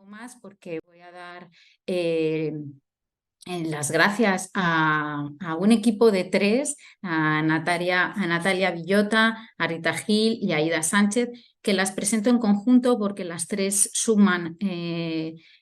Más porque voy a dar eh, las gracias a un equipo de tres, a Natalia Villota, a Rita Gil y a Ida Sánchez, que las presento en conjunto porque las tres suman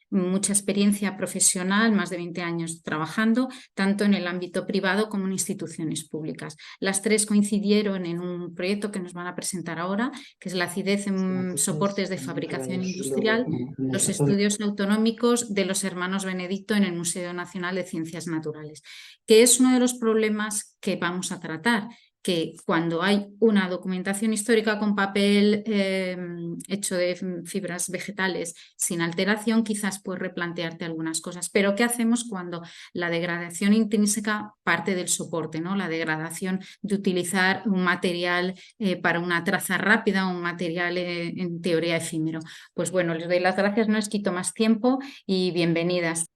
mucha experiencia profesional, más de 20 años trabajando, tanto en el ámbito privado como en instituciones públicas. Las tres coincidieron en un proyecto que nos van a presentar ahora, que es la acidez en soportes de fabricación industrial, los estudios autonómicos de los hermanos Benedicto en el Museo Nacional de Ciencias Naturales, que es uno de los problemas que vamos a tratar, que cuando hay una documentación histórica con papel hecho de fibras vegetales sin alteración, quizás puedes replantearte algunas cosas. Pero ¿qué hacemos cuando la degradación intrínseca parte del soporte, ¿no? La degradación de utilizar un material para una traza rápida, un material en teoría efímero? Pues bueno, les doy las gracias, no les quito más tiempo y bienvenidas.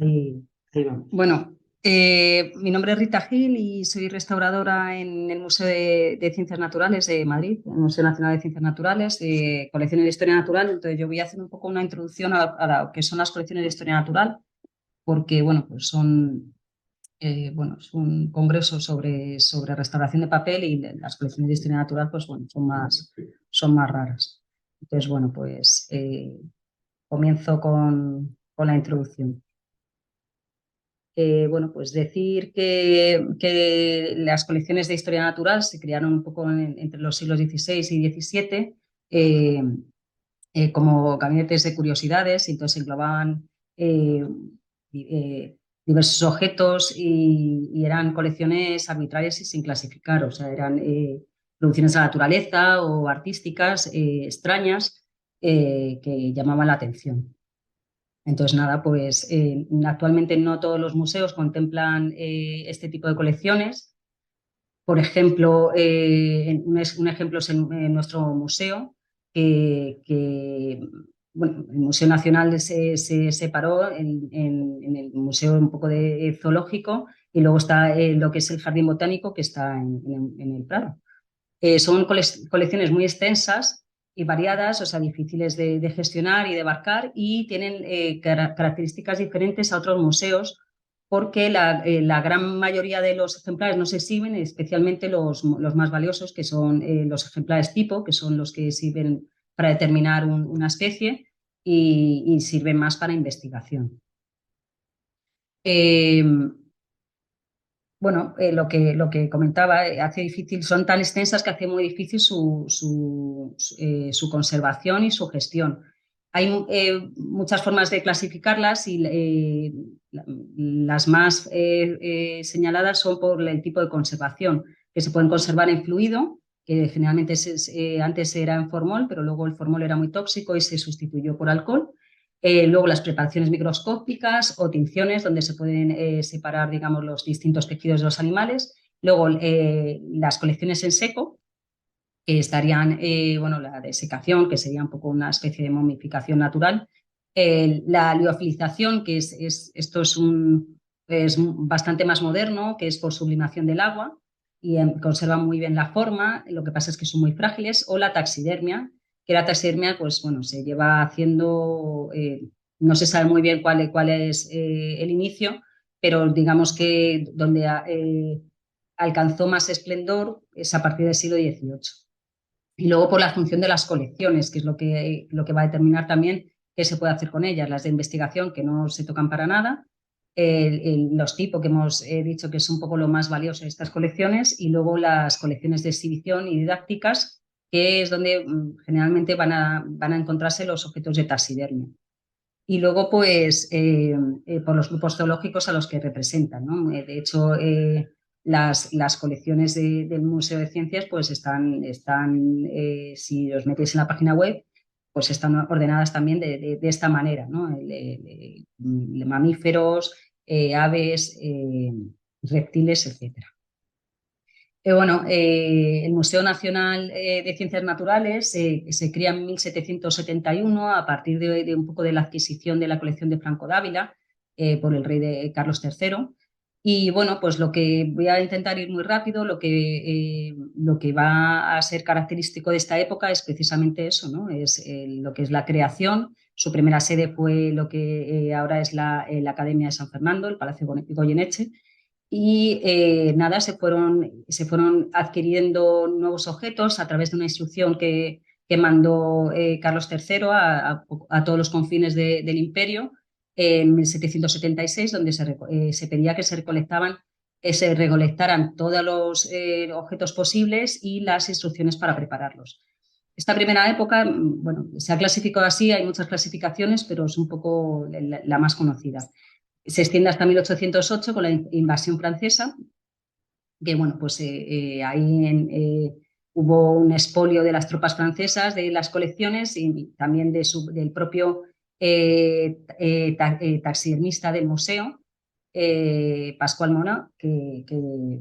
Ahí va. Bueno, mi nombre es Rita Gil y soy restauradora en el Museo de Ciencias Naturales de Madrid, el Museo Nacional de Ciencias Naturales, colecciones de historia natural. Entonces yo voy a hacer un poco una introducción a lo que son las colecciones de historia natural, porque bueno, pues es un congreso sobre restauración de papel y las colecciones de historia natural pues bueno, son más raras. Entonces bueno, pues comienzo con la introducción. Bueno, pues decir que las colecciones de historia natural se crearon un poco entre los siglos XVI y XVII como gabinetes de curiosidades, y entonces englobaban eh, diversos objetos y eran colecciones arbitrarias y sin clasificar, o sea, eran producciones de la naturaleza o artísticas extrañas que llamaban la atención. Entonces, nada, pues actualmente no todos los museos contemplan este tipo de colecciones. Por ejemplo, un ejemplo es en nuestro museo, bueno, el Museo Nacional se separó en el museo un poco de zoológico, y luego está lo que es el Jardín Botánico, que está en el Prado. Son colecciones muy extensas y variadas, o sea, difíciles de gestionar y de abarcar, y tienen características diferentes a otros museos, porque la gran mayoría de los ejemplares no se exhiben, especialmente los más valiosos, que son los ejemplares tipo, que son los que sirven para determinar una especie y sirven más para investigación. Eh, bueno, lo que comentaba, hace difícil, son tan extensas que hace muy difícil su conservación y su gestión. Hay muchas formas de clasificarlas y las más señaladas son por el tipo de conservación, que se pueden conservar en fluido, que generalmente antes era en formol, pero luego el formol era muy tóxico y se sustituyó por alcohol. Luego las preparaciones microscópicas o tinciones, donde se pueden separar, digamos, los distintos tejidos de los animales. Luego las colecciones en seco, que estarían, bueno, la desecación, que sería un poco una especie de momificación natural. La liofilización, que esto es bastante más moderno, que es por sublimación del agua y conservan muy bien la forma, lo que pasa es que son muy frágiles. O la taxidermia, que la taxidermia, pues bueno, se lleva haciendo, no se sabe muy bien cuál es el inicio, pero digamos que donde alcanzó más esplendor es a partir del siglo XVIII. Y luego por la función de las colecciones, que es lo que va a determinar también qué se puede hacer con ellas. Las de investigación, que no se tocan para nada, los tipos que hemos dicho que es un poco lo más valioso de estas colecciones, y luego las colecciones de exhibición y didácticas, que es donde generalmente van a encontrarse los objetos de taxidermia. Y luego, pues, por los grupos zoológicos a los que representan, ¿no? De hecho, las colecciones del Museo de Ciencias, pues si os metéis en la página web, pues están ordenadas también de esta manera, ¿no? Mamíferos, aves, reptiles, etcétera. El Museo Nacional de Ciencias Naturales se crea en 1771 a partir de un poco de la adquisición de la colección de Franco Dávila por el rey de Carlos III. Y bueno, pues lo que voy a intentar ir muy rápido, lo que va a ser característico de esta época es precisamente eso, ¿no? Es lo que es la creación Su primera sede fue lo que ahora es la Academia de San Fernando, el Palacio Goyeneche. Y nada, se fueron adquiriendo nuevos objetos a través de una instrucción que mandó Carlos III a todos los confines del imperio en 1776, donde se pedía que se recolectaran todos los objetos posibles y las instrucciones para prepararlos. Esta primera época, bueno, se ha clasificado así, hay muchas clasificaciones, pero es un poco la más conocida. Se extiende hasta 1808 con la invasión francesa, que bueno, pues ahí hubo un expolio de las tropas francesas de las colecciones y también del propio taxidermista del museo, Pascual Mona, que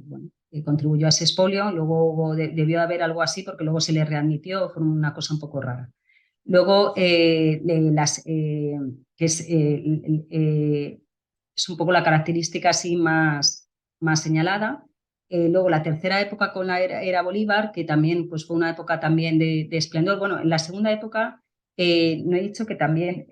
bueno, contribuyó a ese expolio. Luego debió haber algo así porque luego se le readmitió, fue una cosa un poco rara. Luego, que es un poco la característica así más señalada. Luego la tercera época con la era Bolívar, que también pues, fue una época también de esplendor. Bueno, en la segunda época no he dicho que también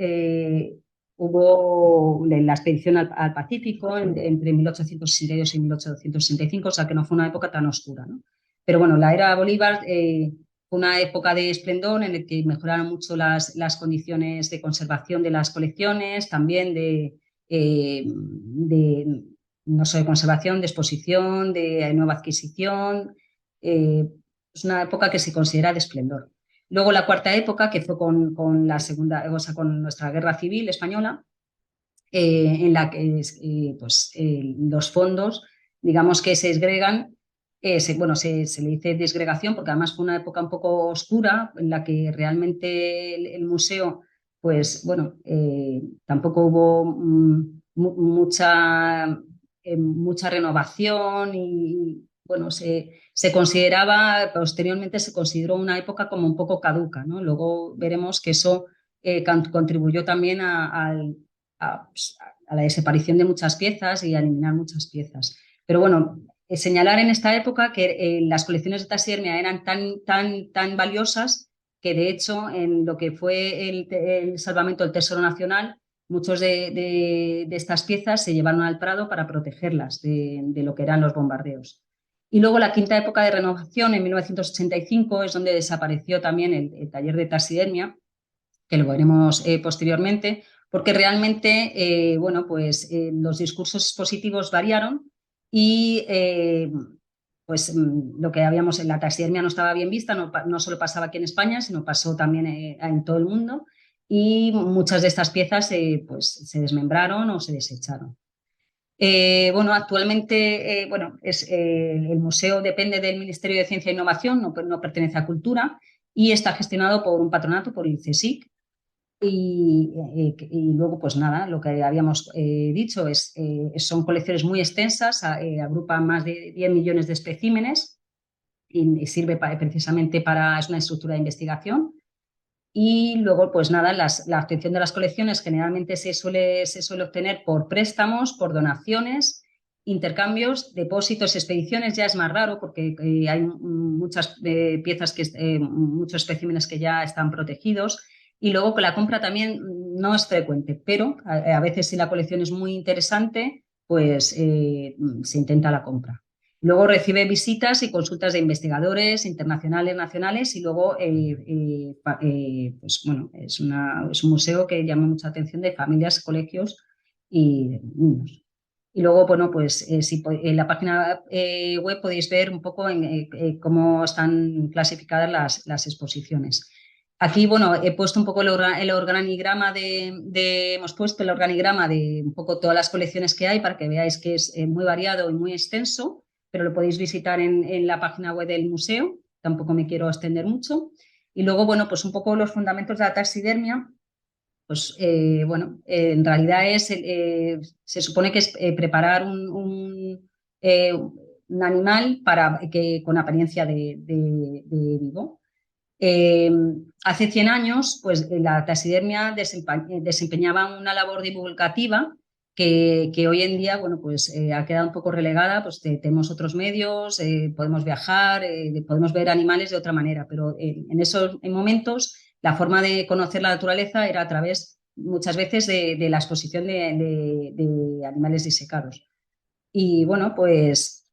hubo la expedición al Pacífico entre 1862 y 1865, o sea que no fue una época tan oscura, ¿no? Pero bueno, la era Bolívar fue una época de esplendor en la que mejoraron mucho las condiciones de conservación de las colecciones, también no solo de conservación, de exposición, de nueva adquisición. Es una época que se considera de esplendor. Luego la cuarta época, que fue con la segunda, o sea, con nuestra guerra civil española, en la que pues, los fondos, digamos que se desgregan, bueno, se le dice desgregación porque además fue una época un poco oscura en la que realmente el museo, pues bueno, tampoco hubo mucha renovación y bueno, se consideraba, posteriormente se consideró una época como un poco caduca, ¿no? Luego veremos que eso contribuyó también pues, a la desaparición de muchas piezas y a eliminar muchas piezas. Pero bueno, señalar en esta época que las colecciones de taxidermia eran tan valiosas que de hecho en lo que fue el salvamento del Tesoro Nacional, muchos de estas piezas se llevaron al Prado para protegerlas de lo que eran los bombardeos. Y luego la quinta época de renovación, en 1985, es donde desapareció también el taller de taxidermia, que lo veremos posteriormente, porque realmente, bueno, pues los discursos expositivos variaron y pues lo que habíamos en la taxidermia no estaba bien vista, no solo pasaba aquí en España, sino pasó también en todo el mundo y muchas de estas piezas pues, se desmembraron o se desecharon. Bueno, actualmente bueno, el museo depende del Ministerio de Ciencia e Innovación, no pertenece a Cultura y está gestionado por un patronato, por el CSIC. Y luego, pues nada, lo que habíamos dicho son colecciones muy extensas, agrupan más de 10 millones de especímenes y sirve precisamente es una estructura de investigación. Y luego, pues nada, la obtención de las colecciones generalmente se suele obtener por préstamos, por donaciones, intercambios, depósitos, expediciones. Ya es más raro porque hay muchas piezas, muchos especímenes que ya están protegidos. Y luego que la compra también no es frecuente, pero a veces si la colección es muy interesante, pues se intenta la compra. Luego recibe visitas y consultas de investigadores internacionales, nacionales y luego, pues bueno, es un museo que llama mucha atención de familias, colegios y de niños. Y luego, bueno, pues en la página web podéis ver un poco cómo están clasificadas las exposiciones. Aquí, bueno, he puesto un poco el organigrama hemos puesto el organigrama de un poco todas las colecciones que hay para que veáis que es muy variado y muy extenso, pero lo podéis visitar en la página web del museo, tampoco me quiero extender mucho. Y luego, bueno, pues un poco los fundamentos de la taxidermia, pues bueno, en realidad se supone que es preparar un animal con apariencia de vivo. Hace 100 años, pues la taxidermia desempeñaba una labor divulgativa que hoy en día, bueno, pues ha quedado un poco relegada, pues tenemos otros medios, podemos viajar, podemos ver animales de otra manera, pero en esos momentos la forma de conocer la naturaleza era a través muchas veces de la exposición de animales disecados. Y bueno, pues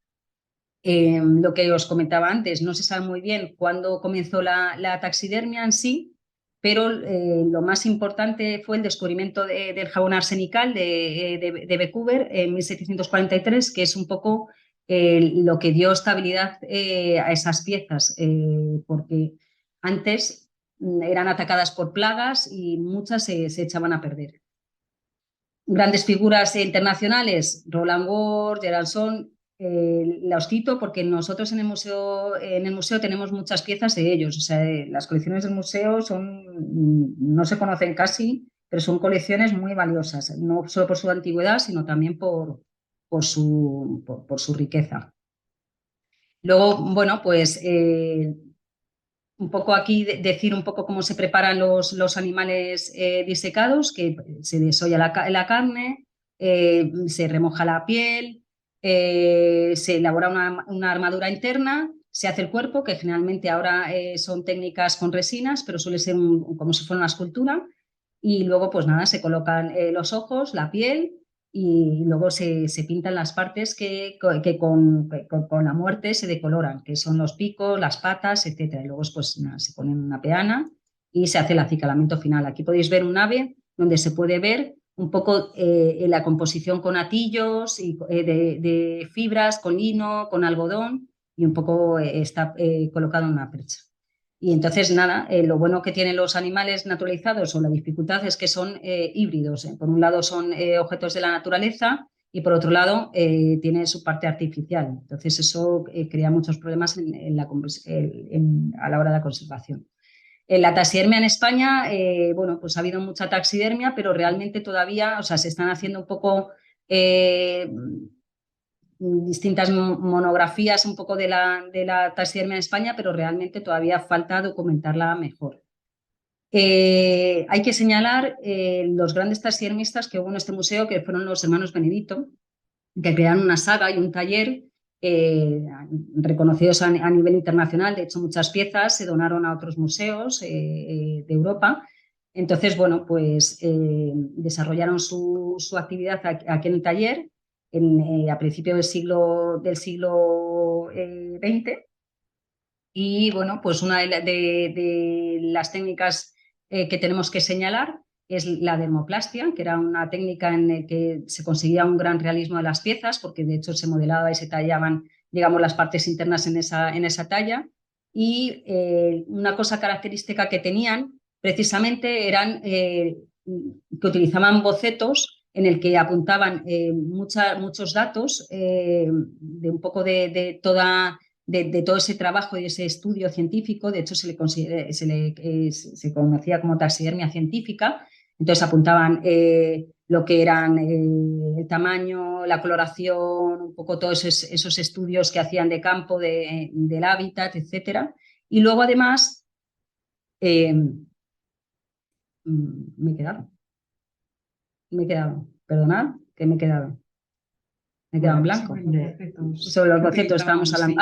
lo que os comentaba antes, no se sabe muy bien cuándo comenzó la taxidermia en sí, pero lo más importante fue el descubrimiento del jabón arsenical de Vancouver en 1743, que es un poco lo que dio estabilidad a esas piezas, porque antes eran atacadas por plagas y muchas se echaban a perder. Grandes figuras internacionales, Roland Ward, Gerald Son, los cito porque nosotros en el museo tenemos muchas piezas de ellos. O sea, las colecciones del museo no se conocen casi, pero son colecciones muy valiosas, no solo por su antigüedad, sino también por su riqueza. Luego, bueno, pues un poco aquí decir un poco cómo se preparan los animales disecados, que se desolla la carne, se remoja la piel, se elabora una armadura interna, se hace el cuerpo, que generalmente ahora son técnicas con resinas, pero suele ser como si fuera una escultura, y luego pues nada, se colocan los ojos, la piel, y luego se pintan las partes que con la muerte se decoloran, que son los picos, las patas, etcétera. Y luego pues, nada, se pone una peana y se hace el acicalamiento final. Aquí podéis ver un ave donde se puede ver un poco la composición con atillos y, de fibras, con lino, con algodón, y un poco está colocado en una percha. Y entonces, nada, lo bueno que tienen los animales naturalizados o la dificultad es que son híbridos. Por un lado son objetos de la naturaleza y por otro lado tiene su parte artificial. Entonces eso crea muchos problemas a la hora de la conservación. En la taxidermia en España, bueno, pues ha habido mucha taxidermia, pero realmente todavía, o sea, se están haciendo un poco distintas monografías un poco de la taxidermia en España, pero realmente todavía falta documentarla mejor. Hay que señalar los grandes taxidermistas que hubo en este museo, que fueron los hermanos Benedito, que crearon una saga y un taller reconocidos a nivel internacional. De hecho, muchas piezas se donaron a otros museos de Europa. Entonces, bueno, pues desarrollaron su actividad aquí en el taller a principios del siglo XX. Y bueno, pues una de las técnicas que tenemos que señalar es la dermoplastia, que era una técnica en la que se conseguía un gran realismo de las piezas, porque de hecho se modelaba y se tallaban, digamos, las partes internas en esa talla. Y una cosa característica que tenían precisamente eran que utilizaban bocetos en el que apuntaban muchos datos de un poco de todo ese trabajo y ese estudio científico. De hecho, se conocía como taxidermia científica. Entonces apuntaban lo que eran el tamaño, la coloración, un poco todos esos estudios que hacían de campo, del hábitat, etcétera. Y luego, además, me he quedado, perdonad, que me he quedado. Me he quedado en blanco. Sobre los bocetos estábamos hablando.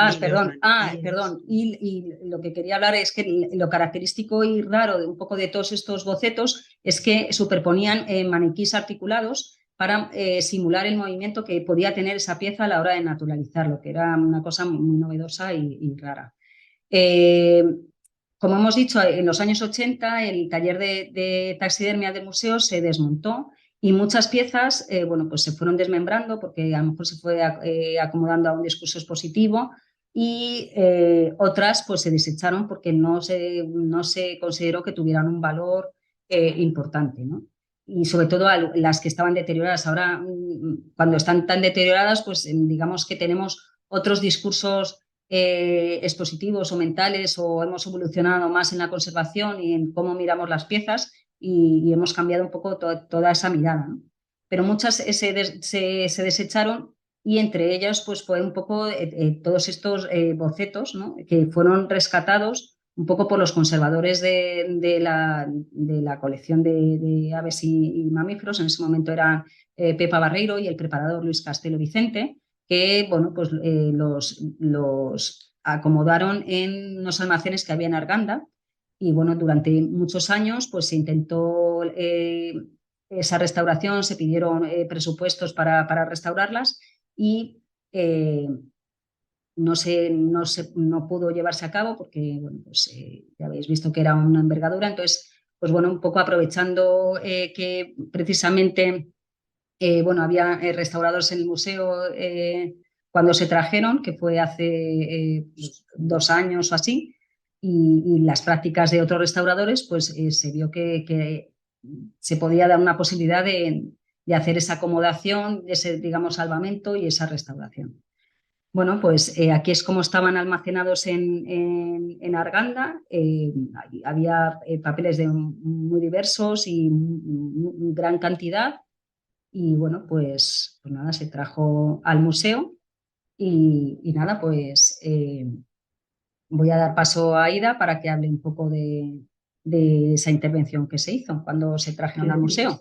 Perdón. Y lo que quería hablar es que lo característico y raro de un poco de todos estos bocetos es que superponían maniquís articulados para simular el movimiento que podía tener esa pieza a la hora de naturalizarlo, que era una cosa muy novedosa y rara. Como hemos dicho, en los años 80 el taller de taxidermia del museo se desmontó y muchas piezas bueno, pues se fueron desmembrando porque a lo mejor se fue acomodando a un discurso expositivo, y otras pues se desecharon porque no se consideró que tuvieran un valor importante, ¿no? Y sobre todo las que estaban deterioradas. Ahora, cuando están tan deterioradas, pues digamos que tenemos otros discursos expositivos o mentales, o hemos evolucionado más en la conservación y en cómo miramos las piezas, y hemos cambiado un poco toda esa mirada, ¿no? Pero muchas se desecharon, y entre ellas pues fue un poco todos estos bocetos, ¿no? Que fueron rescatados un poco por los conservadores de la colección de aves y mamíferos. En ese momento eran Pepa Barreiro y el preparador Luis Castelo Vicente, que bueno, pues, los acomodaron en unos almacenes que había en Arganda, Y bueno, durante muchos años pues se intentó esa restauración, se pidieron presupuestos para restaurarlas y no pudo llevarse a cabo porque, bueno, pues, ya habéis visto que era una envergadura. Entonces, pues bueno, un poco aprovechando que precisamente bueno, había restauradores en el museo cuando se trajeron, que fue hace pues, 2 años o así, y las prácticas de otros restauradores, pues se vio que se podía dar una posibilidad de hacer esa acomodación, ese, digamos, salvamento y esa restauración. Bueno, pues aquí es como estaban almacenados en Arganda. Había papeles de muy diversos y gran cantidad. Y bueno, pues nada, se trajo al museo y nada, pues voy a dar paso a Aida para que hable un poco de esa intervención que se hizo cuando se trajeron al museo.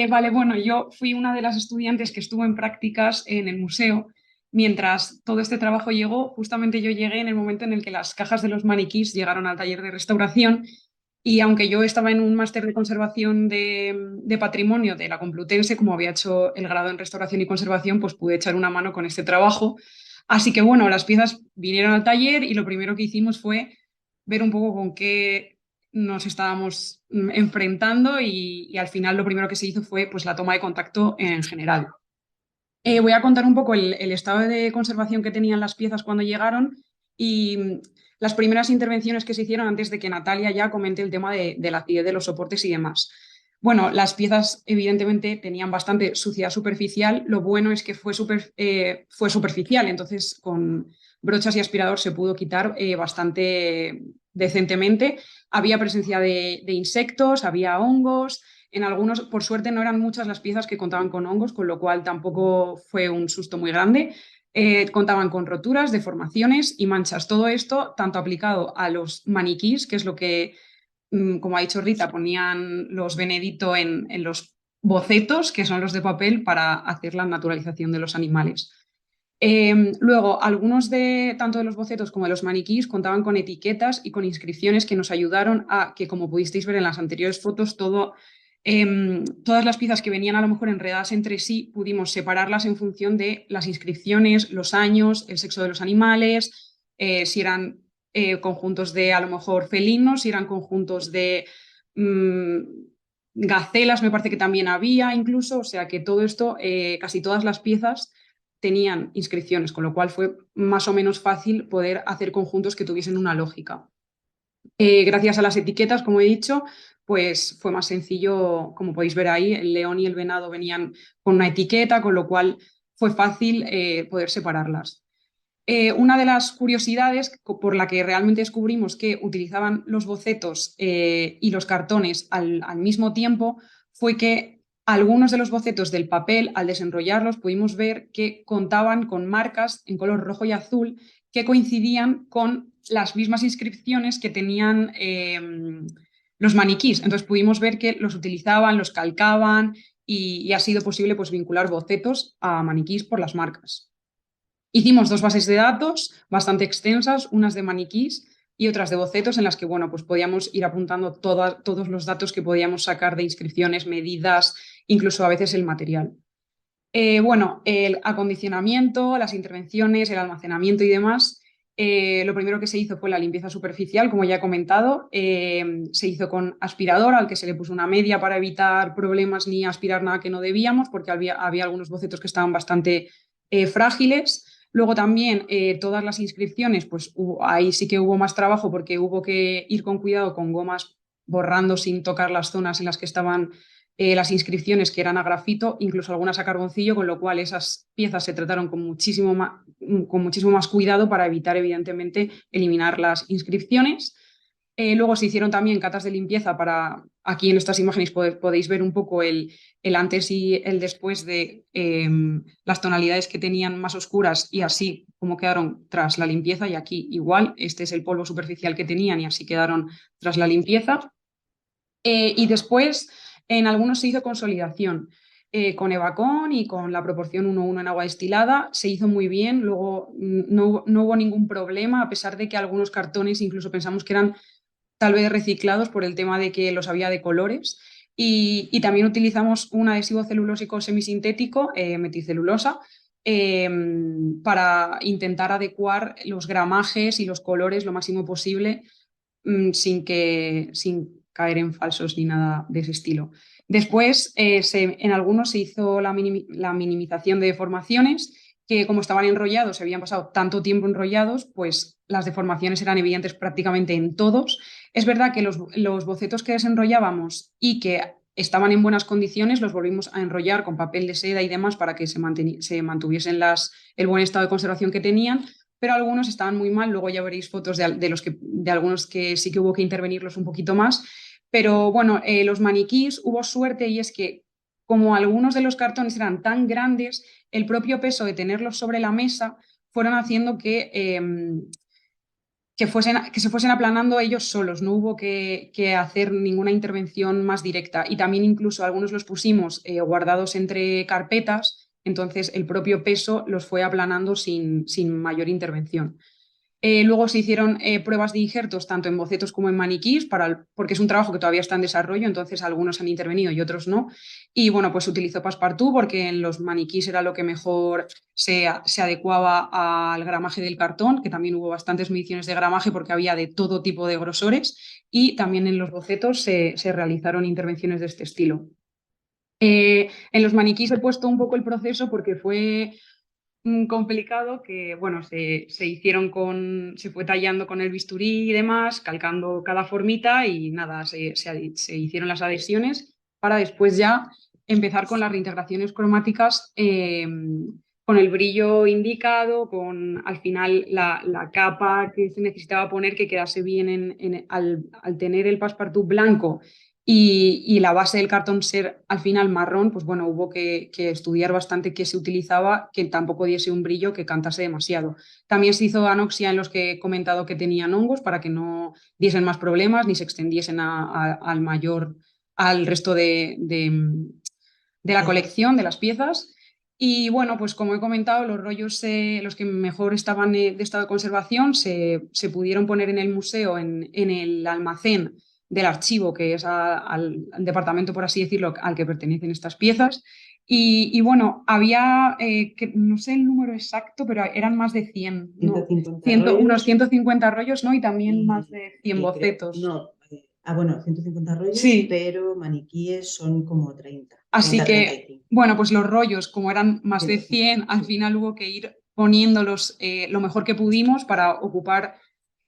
Vale, bueno, yo fui una de las estudiantes que estuvo en prácticas en el museo. Mientras todo este trabajo llegó, justamente yo llegué en el momento en el que las cajas de los maniquís llegaron al taller de restauración y aunque yo estaba en un máster de conservación de patrimonio de la Complutense, como había hecho el grado en restauración y conservación, pues pude echar una mano con este trabajo. Así que bueno, las piezas vinieron al taller y lo primero que hicimos fue ver un poco con qué nos estábamos enfrentando y al final lo primero que se hizo fue pues, la toma de contacto en general. Voy a contar un poco el estado de conservación que tenían las piezas cuando llegaron y las primeras intervenciones que se hicieron antes de que Natalia ya comente el tema de la acidez de los soportes y demás. Bueno, las piezas evidentemente tenían bastante suciedad superficial. Lo bueno es que fue superficial, entonces con brochas y aspirador se pudo quitar bastante decentemente. Había presencia de insectos, había hongos. En algunos, por suerte, no eran muchas las piezas que contaban con hongos, con lo cual tampoco fue un susto muy grande. Contaban con roturas, deformaciones y manchas. Todo esto, tanto aplicado a los maniquís, que es lo que, como ha dicho Rita, ponían los Benedito en los bocetos, que son los de papel, para hacer la naturalización de los animales. Luego, algunos tanto de los bocetos como de los maniquís contaban con etiquetas y con inscripciones que nos ayudaron a que, como pudisteis ver en las anteriores fotos, todas las piezas que venían a lo mejor enredadas entre sí, pudimos separarlas en función de las inscripciones, los años, el sexo de los animales, si eran conjuntos de a lo mejor felinos, si eran conjuntos de gacelas, me parece que también había incluso, o sea que todo esto, casi todas las piezas tenían inscripciones, con lo cual fue más o menos fácil poder hacer conjuntos que tuviesen una lógica. Gracias a las etiquetas, como he dicho, pues fue más sencillo, como podéis ver ahí, el león y el venado venían con una etiqueta, con lo cual fue fácil poder separarlas. Una de las curiosidades por la que realmente descubrimos que utilizaban los bocetos y los cartones al mismo tiempo fue que algunos de los bocetos del papel, al desenrollarlos, pudimos ver que contaban con marcas en color rojo y azul que coincidían con las mismas inscripciones que tenían los maniquís. Entonces pudimos ver que los utilizaban, los calcaban y ha sido posible pues, vincular bocetos a maniquís por las marcas. Hicimos 2 bases de datos bastante extensas, unas de maniquís y otras de bocetos, en las que bueno, pues podíamos ir apuntando todos los datos que podíamos sacar de inscripciones, medidas, incluso a veces el material. Bueno, el acondicionamiento, las intervenciones, el almacenamiento y demás. Lo primero que se hizo fue la limpieza superficial, como ya he comentado. Se hizo con aspirador, al que se le puso una media para evitar problemas ni aspirar nada que no debíamos, porque había algunos bocetos que estaban bastante frágiles. Luego también todas las inscripciones, pues ahí sí que hubo más trabajo porque hubo que ir con cuidado con gomas borrando sin tocar las zonas en las que estaban las inscripciones, que eran a grafito, incluso algunas a carboncillo, con lo cual esas piezas se trataron con muchísimo más cuidado para evitar, evidentemente, eliminar las inscripciones. Luego se hicieron también catas de limpieza para, aquí en estas imágenes podéis ver un poco el antes y el después de las tonalidades que tenían más oscuras y así como quedaron tras la limpieza. Y aquí igual, este es el polvo superficial que tenían y así quedaron tras la limpieza. Y después en algunos se hizo consolidación. con Evacon y con la proporción 1:1 en agua destilada. Se hizo muy bien, luego no hubo ningún problema, a pesar de que algunos cartones incluso pensamos que eran tal vez reciclados por el tema de que los había de colores. Y también utilizamos un adhesivo celulósico semisintético, meticelulosa, para intentar adecuar los gramajes y los colores lo máximo posible sin caer en falsos ni nada de ese estilo. Después, en algunos se hizo la minimización de deformaciones, que como estaban enrollados, se habían pasado tanto tiempo enrollados, pues las deformaciones eran evidentes prácticamente en todos. Es verdad que los bocetos que desenrollábamos y que estaban en buenas condiciones, los volvimos a enrollar con papel de seda y demás para que se mantuviesen el buen estado de conservación que tenían, pero algunos estaban muy mal. Luego ya veréis fotos de algunos que sí que hubo que intervenirlos un poquito más. Pero bueno, los maniquís hubo suerte, y es que como algunos de los cartones eran tan grandes, el propio peso de tenerlos sobre la mesa fueron haciendo que se fuesen aplanando ellos solos, no hubo que hacer ninguna intervención más directa. Y también incluso algunos los pusimos guardados entre carpetas, entonces el propio peso los fue aplanando sin mayor intervención. Luego se hicieron pruebas de injertos tanto en bocetos como en maniquís, porque es un trabajo que todavía está en desarrollo, entonces algunos han intervenido y otros no. Y bueno, pues se utilizó Passepartout porque en los maniquís era lo que mejor se adecuaba al gramaje del cartón, que también hubo bastantes mediciones de gramaje porque había de todo tipo de grosores, y también en los bocetos se realizaron intervenciones de este estilo. En los maniquís he puesto un poco el proceso porque fue complicado, que bueno, se fue tallando con el bisturí y demás, calcando cada formita, y nada, se hicieron las adhesiones para después ya empezar con las reintegraciones cromáticas con el brillo indicado, con al final la capa que se necesitaba poner que quedase bien al tener el Passepartout blanco y la base del cartón ser al final marrón, pues bueno, hubo que estudiar bastante qué se utilizaba, que tampoco diese un brillo que cantase demasiado. También se hizo anoxia en los que he comentado que tenían hongos para que no diesen más problemas ni se extendiesen al resto de la colección, de las piezas. Y bueno, pues como he comentado, los rollos, los que mejor estaban de estado de conservación, se pudieron poner en el museo, en el almacén del archivo, que es al departamento, por así decirlo, al que pertenecen estas piezas. Y bueno, había, no sé el número exacto, pero eran más de 100, 150 unos 150 rollos, ¿no? Y también más de 100 bocetos. Bueno, 150 rollos, sí. Pero maniquíes son como 30. Así 30, que, 35. bueno, pues los rollos, como eran más de 100, al final hubo que ir poniéndolos lo mejor que pudimos para ocupar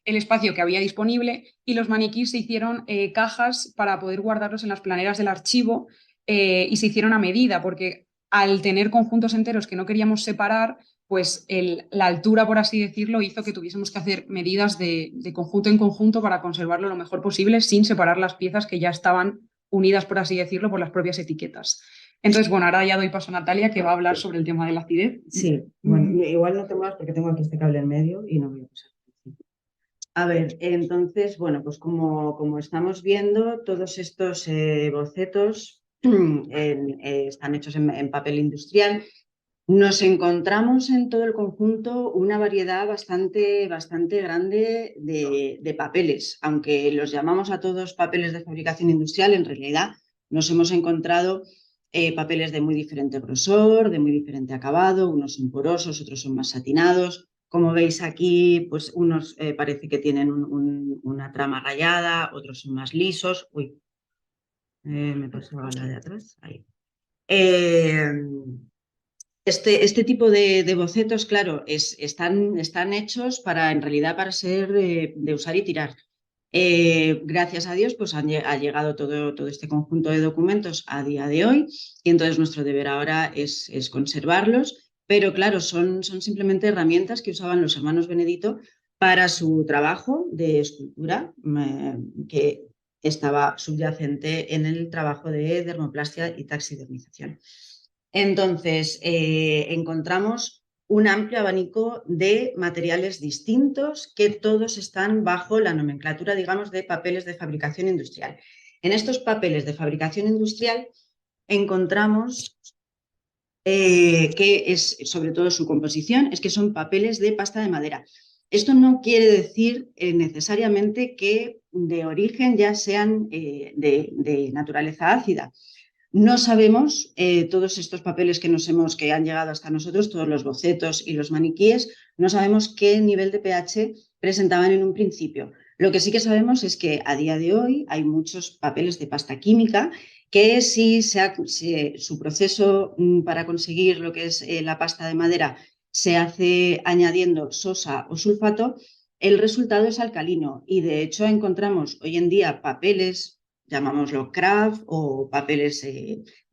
el espacio que había disponible, y los maniquís se hicieron cajas para poder guardarlos en las planeras del archivo, y se hicieron a medida, porque al tener conjuntos enteros que no queríamos separar, pues la altura, por así decirlo, hizo que tuviésemos que hacer medidas de conjunto en conjunto para conservarlo lo mejor posible sin separar las piezas que ya estaban unidas, por así decirlo, por las propias etiquetas. Entonces, bueno, ahora ya doy paso a Natalia, que va a hablar sobre el tema de la acidez. Sí, bueno, igual no te muevas porque tengo aquí este cable en medio y no voy a pasar. A ver, entonces, bueno, pues como estamos viendo, todos estos bocetos están hechos en papel industrial. Nos encontramos en todo el conjunto una variedad bastante grande de papeles. Aunque los llamamos a todos papeles de fabricación industrial, en realidad nos hemos encontrado papeles de muy diferente grosor, de muy diferente acabado. Unos son porosos, otros son más satinados. Como veis aquí, pues unos parece que tienen una trama rayada, otros son más lisos. Uy, me pasaba la de atrás. Ahí. Este tipo de bocetos, claro, están hechos en realidad para ser de usar y tirar. Gracias a Dios, pues ha llegado todo este conjunto de documentos a día de hoy, y entonces nuestro deber ahora es conservarlos. Pero claro, son simplemente herramientas que usaban los hermanos Benedito para su trabajo de escultura, que estaba subyacente en el trabajo de dermoplastia y taxidermización. Entonces, encontramos un amplio abanico de materiales distintos que todos están bajo la nomenclatura, digamos, de papeles de fabricación industrial. En estos papeles de fabricación industrial encontramos que es, sobre todo su composición, es que son papeles de pasta de madera. Esto no quiere decir necesariamente que de origen ya sean de naturaleza ácida. No sabemos todos estos papeles que han llegado hasta nosotros, todos los bocetos y los maniquíes, no sabemos qué nivel de pH presentaban en un principio. Lo que sí que sabemos es que a día de hoy hay muchos papeles de pasta química que si su proceso para conseguir lo que es la pasta de madera se hace añadiendo sosa o sulfato, el resultado es alcalino y de hecho encontramos hoy en día papeles, llamámoslo craft o papeles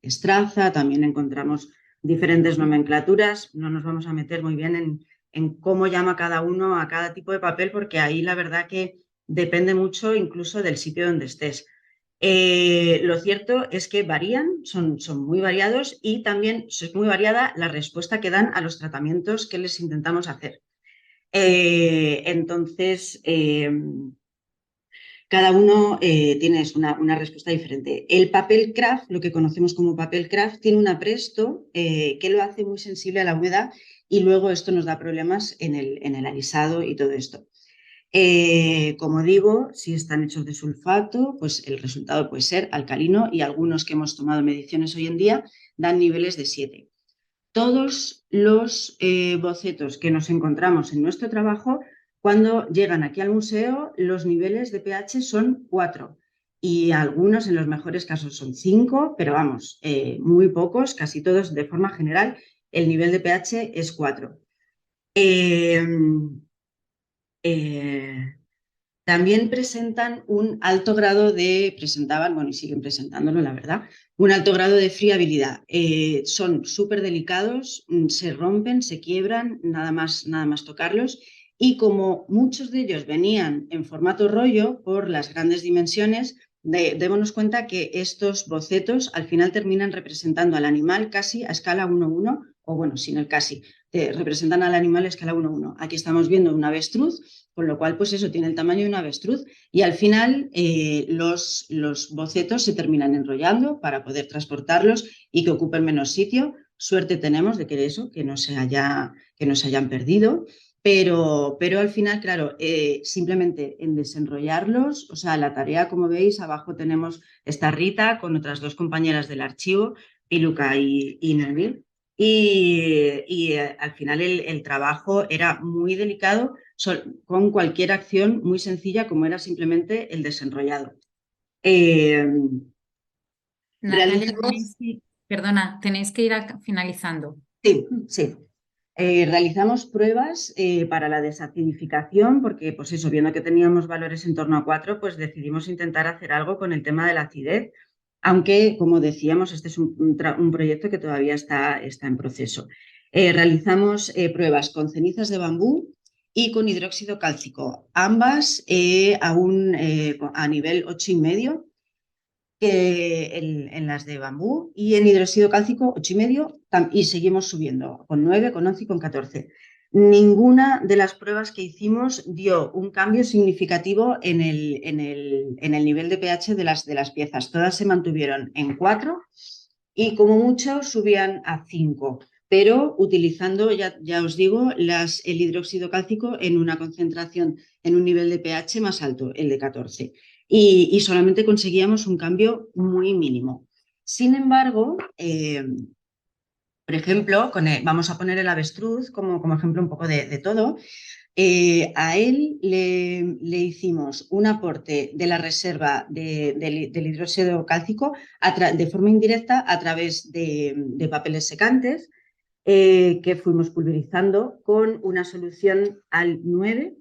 Straza, también encontramos diferentes nomenclaturas, no nos vamos a meter muy bien en cómo llama cada uno a cada tipo de papel porque ahí la verdad que depende mucho incluso del sitio donde estés. Lo cierto es que varían, son muy variados y también es muy variada la respuesta que dan a los tratamientos que les intentamos hacer. Entonces, cada uno tiene una respuesta diferente. El papel craft, lo que conocemos como papel craft, tiene un apresto que lo hace muy sensible a la humedad y luego esto nos da problemas en el alisado y todo esto. Como digo, si están hechos de sulfato, pues el resultado puede ser alcalino y algunos que hemos tomado mediciones hoy en día dan niveles de 7. Todos los bocetos que nos encontramos en nuestro trabajo, cuando llegan aquí al museo, los niveles de pH son 4 y algunos en los mejores casos son 5, pero vamos, muy pocos, casi todos de forma general, el nivel de pH es 4. También presentan un alto grado presentaban, bueno, y siguen presentándolo, la verdad, un alto grado de friabilidad. Son súper delicados, se rompen, se quiebran, nada más tocarlos. Y como muchos de ellos venían en formato rollo por las grandes dimensiones, démonos cuenta que estos bocetos al final terminan representando al animal casi a escala 1:1, o bueno, sin el casi, representan al animal a escala 1:1. Aquí estamos viendo un avestruz, con lo cual, pues eso, tiene el tamaño de un avestruz y al final los bocetos se terminan enrollando para poder transportarlos y que ocupen menos sitio. Suerte tenemos de que no se hayan perdido, pero al final, claro, simplemente en desenrollarlos, o sea, la tarea, como veis, abajo tenemos esta Rita con otras 2 compañeras del archivo, Piluca y Neville, y al final el trabajo era muy delicado con cualquier acción muy sencilla como era simplemente el desenrollado. Natalia, tenéis que ir finalizando. Sí. Realizamos pruebas para la desacidificación porque, pues eso, viendo que teníamos valores en torno a 4, pues decidimos intentar hacer algo con el tema de la acidez, aunque, como decíamos, este es un proyecto que todavía está en proceso. Realizamos pruebas con cenizas de bambú y con hidróxido cálcico, ambas a nivel 8,5 en las de bambú y en hidróxido cálcico 8,5 y seguimos subiendo con 9, con 11 y con 14. Ninguna de las pruebas que hicimos dio un cambio significativo en el nivel de pH de las piezas. Todas se mantuvieron en 4 y como mucho subían a 5, pero utilizando, ya os digo, el hidróxido cálcico en una concentración, en un nivel de pH más alto, el de 14. Y solamente conseguíamos un cambio muy mínimo. Sin embargo, por ejemplo, vamos a poner el avestruz como ejemplo un poco de todo. A él le hicimos un aporte de la reserva del hidróxido cálcico de forma indirecta a través de papeles secantes que fuimos pulverizando con una solución al 9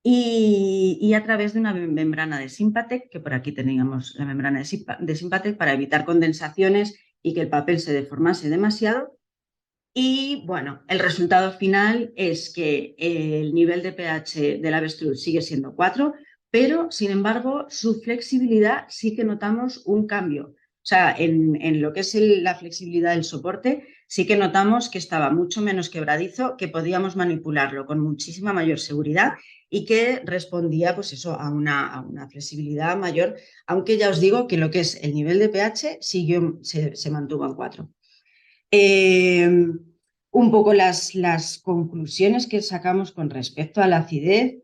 y a través de una membrana de Sympatex, que por aquí teníamos la membrana de Sympatex para evitar condensaciones y que el papel se deformase demasiado. Y bueno, el resultado final es que el nivel de pH del avestruz sigue siendo 4, pero sin embargo su flexibilidad sí que notamos un cambio. sea, en lo que es la flexibilidad del soporte, sí que notamos que estaba mucho menos quebradizo, que podíamos manipularlo con muchísima mayor seguridad y que respondía pues eso, a una flexibilidad mayor, aunque ya os digo que lo que es el nivel de pH se mantuvo en 4. Un poco las conclusiones que sacamos con respecto a la acidez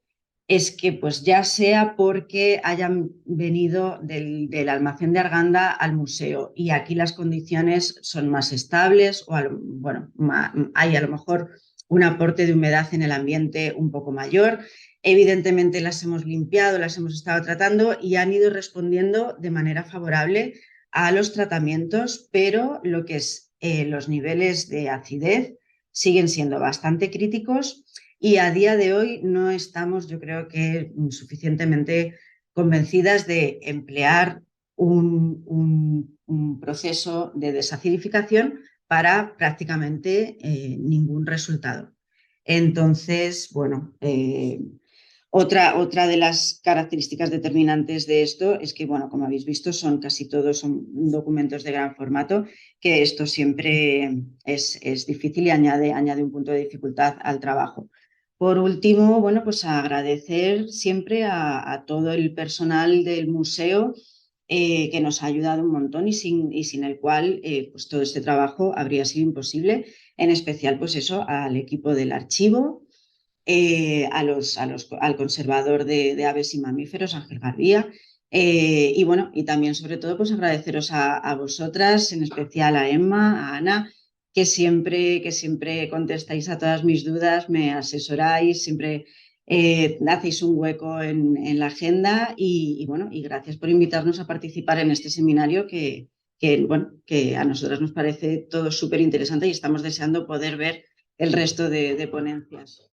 es que pues ya sea porque hayan venido del almacén de Arganda al museo y aquí las condiciones son más estables o hay a lo mejor un aporte de humedad en el ambiente un poco mayor. Evidentemente las hemos limpiado, las hemos estado tratando y han ido respondiendo de manera favorable a los tratamientos, pero lo que es los niveles de acidez siguen siendo bastante críticos y a día de hoy no estamos, yo creo que suficientemente convencidas de emplear un proceso de desacidificación para prácticamente ningún resultado. Entonces, bueno, otra de las características determinantes de esto es que, bueno, como habéis visto, casi todos son documentos de gran formato, que esto siempre es difícil y añade un punto de dificultad al trabajo. Por último, bueno, pues agradecer siempre a todo el personal del museo que nos ha ayudado un montón y sin el cual pues todo este trabajo habría sido imposible, en especial pues eso, al equipo del archivo, al conservador de aves y mamíferos, Ángel Garbía, y bueno, y también sobre todo pues agradeceros a vosotras, en especial a Emma, a Ana, que siempre contestáis a todas mis dudas, me asesoráis, siempre hacéis un hueco en la agenda y bueno, y gracias por invitarnos a participar en este seminario que a nosotras nos parece todo súper interesante y estamos deseando poder ver el resto de ponencias.